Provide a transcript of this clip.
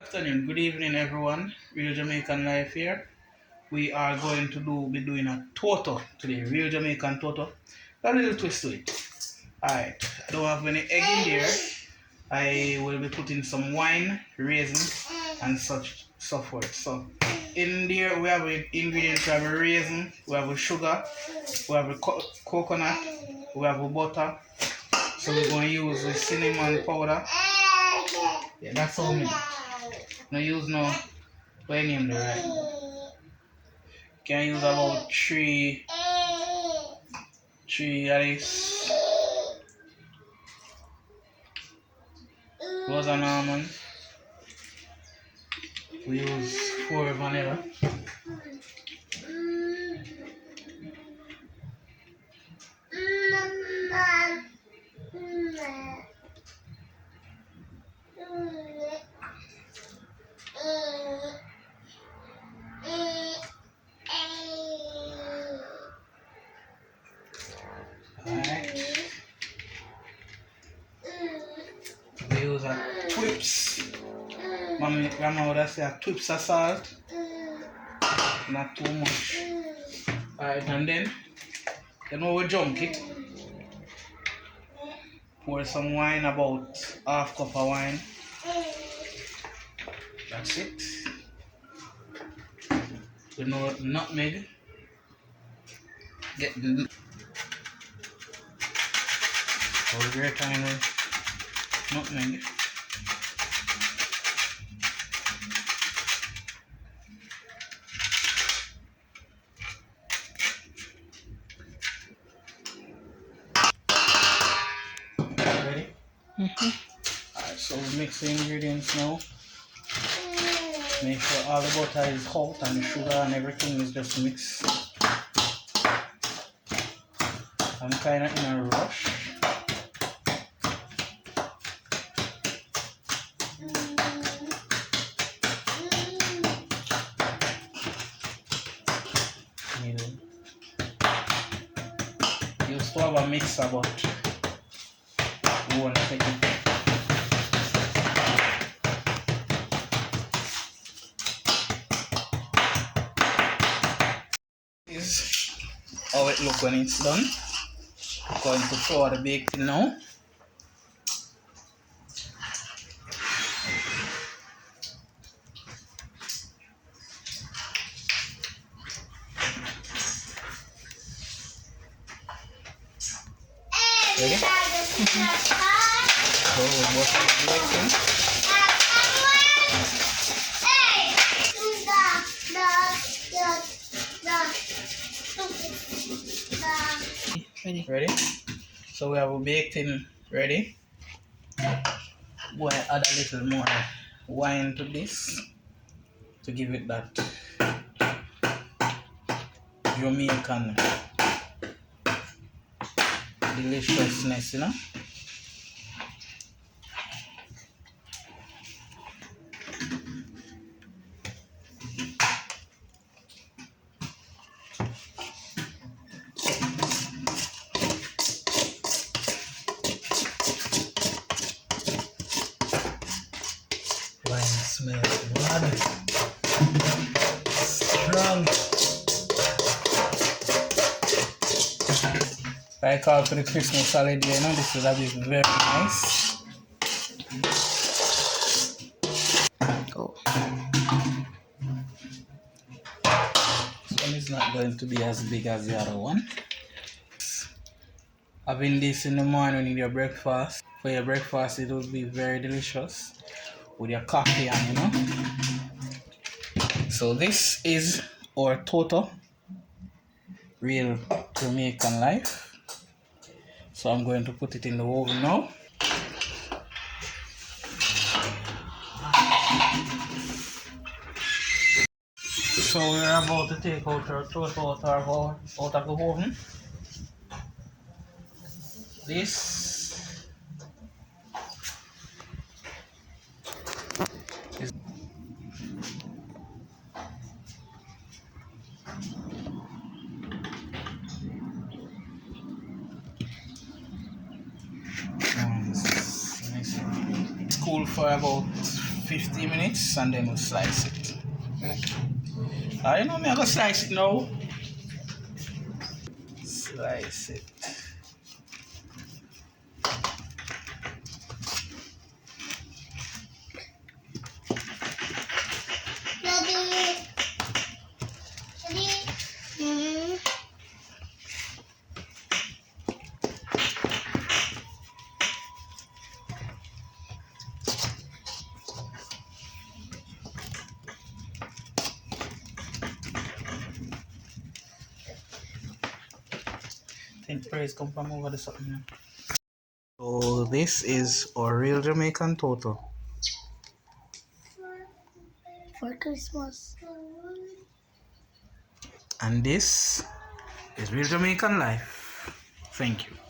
Afternoon, good evening, everyone. Real Jamaican Life here. We are going to be doing a Toto today. Real Jamaican Toto. A little twist to it. Alright, I don't have any egg in there. I will be putting some wine, raisins, and such so forth. So in there we have ingredients. We have a raisin, we have a sugar, we have a coconut, we have a butter. So we're going to use the cinnamon powder. Yeah, that's all me. No use no what name there, right? Can use about three at least. Rose and almond. We use 4 vanilla. Alright. We use a twips. Grandma would say a twips of salt. Not too much. Alright, and then we junk it. Pour some wine, about half cup of wine. That's it. With no nutmeg. Get the great kind of nutmeg. Ready? Alright, so we mix the ingredients now. Make sure all the butter is hot and the sugar and everything is just mixed. I'm kind of in a rush. Used to have a mixer, but we want to take it. Is how it looks when it's done. I'm going to throw the baked in now. Ready? So we'll wash the baked Ready? So we have a baked in ready. Go ahead, add a little more wine to this to give it that Jamaican deliciousness, you know. Wine smells good. Strong. I call for the Christmas salad, you know, this would be very nice. Oh. This one is not going to be as big as the other one. Having this in the morning in your breakfast, for your breakfast it will be very delicious with your coffee and, you know. So this is our Toto, real Jamaican life. So I'm going to put it in the oven now. So we're about to take out our Toto out of the oven. This is it's cool for about 15 minutes and then we'll slice it. You know me, I'm gonna slice it now. Slice it. I think praise come from over the something. So this is our real Jamaican Toto. For Christmas. And this is real Jamaican life. Thank you.